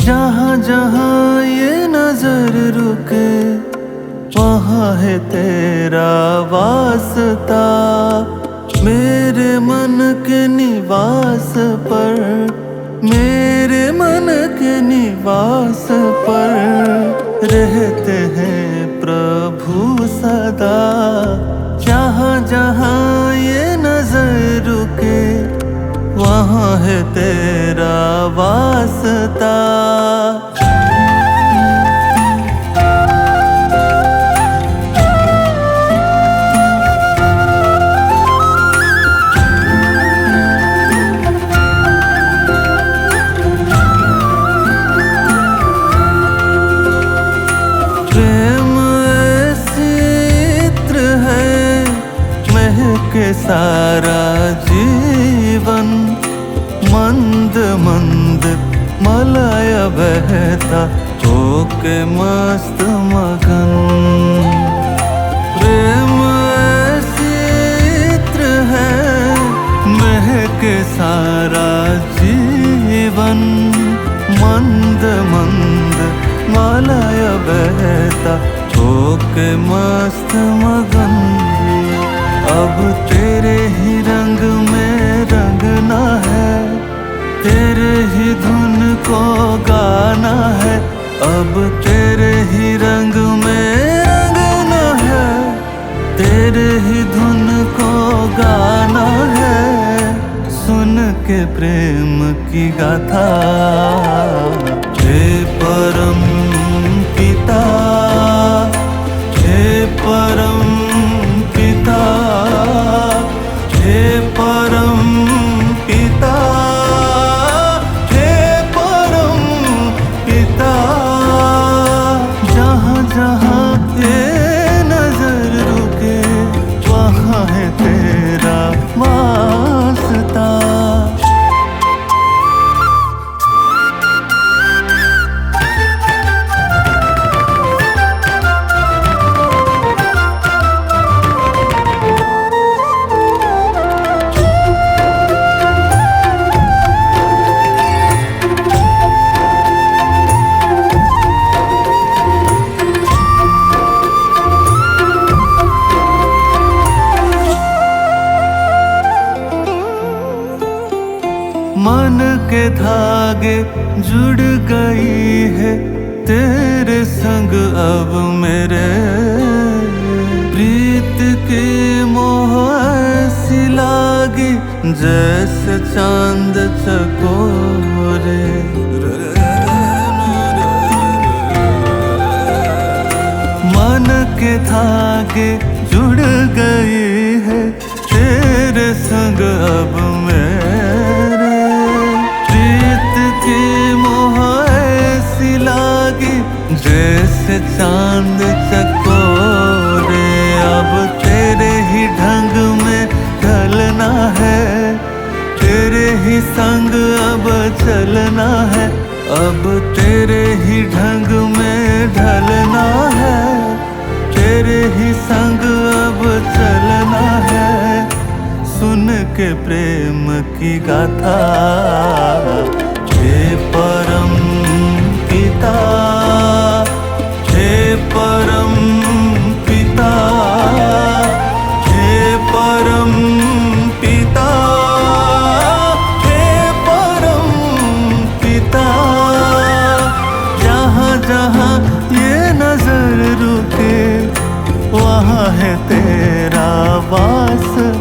जहाँ जहाँ ये नजर रुके वहाँ है तेरा वास्ता। मेरे मन के निवास पर, मेरे मन के निवास पर रहते हैं प्रभु सदा। जहाँ जहाँ ये नजर रुके वहाँ है तेरा वास्ता। प्रेम ऐसी इत्र है महके सारा जीवन। मंद मंद मलय बहता होके मस्त मगन। प्रेम ऐसी इत्र है महके सारा जीवन। मंद मंद मलय बहता होके मस्त मगन। अब तेरे ही रंग में रंगना है, तेरे ही धुन को गाना है। अब तेरे ही रंग में रंगना है, तेरे ही धुन को गाना है। सुन के प्रेम की गाथा हे परम पिता, हे परम पिता, हे परम पिता, हे परम पिता। जहाँ जहाँ ये नजर रुके वहाँ है तेरा वास्ता। मन के धागे जुड़ गई है तेरे संग अब मेरे। प्रीत की मोह ऐसी लागी जैसे चांद चकोरे। मन के धागे जुड़ गई है तेरे संग अब मेरे। प्रीत की मोह ऐसी लागी जैसे चांद चकोरे। अब तेरे ही ढंग में ढलना है, तेरे ही संग अब चलना है। अब तेरे ही ढंग में ढलना है, तेरे ही संग अब चलना है। सुन के प्रेम की गाथा हे परम पिता, हे परम पिता, हे परम पिता, हे परम पिता। जहाँ जहाँ ये नजर रुके वहाँ है तेरा वास्ता।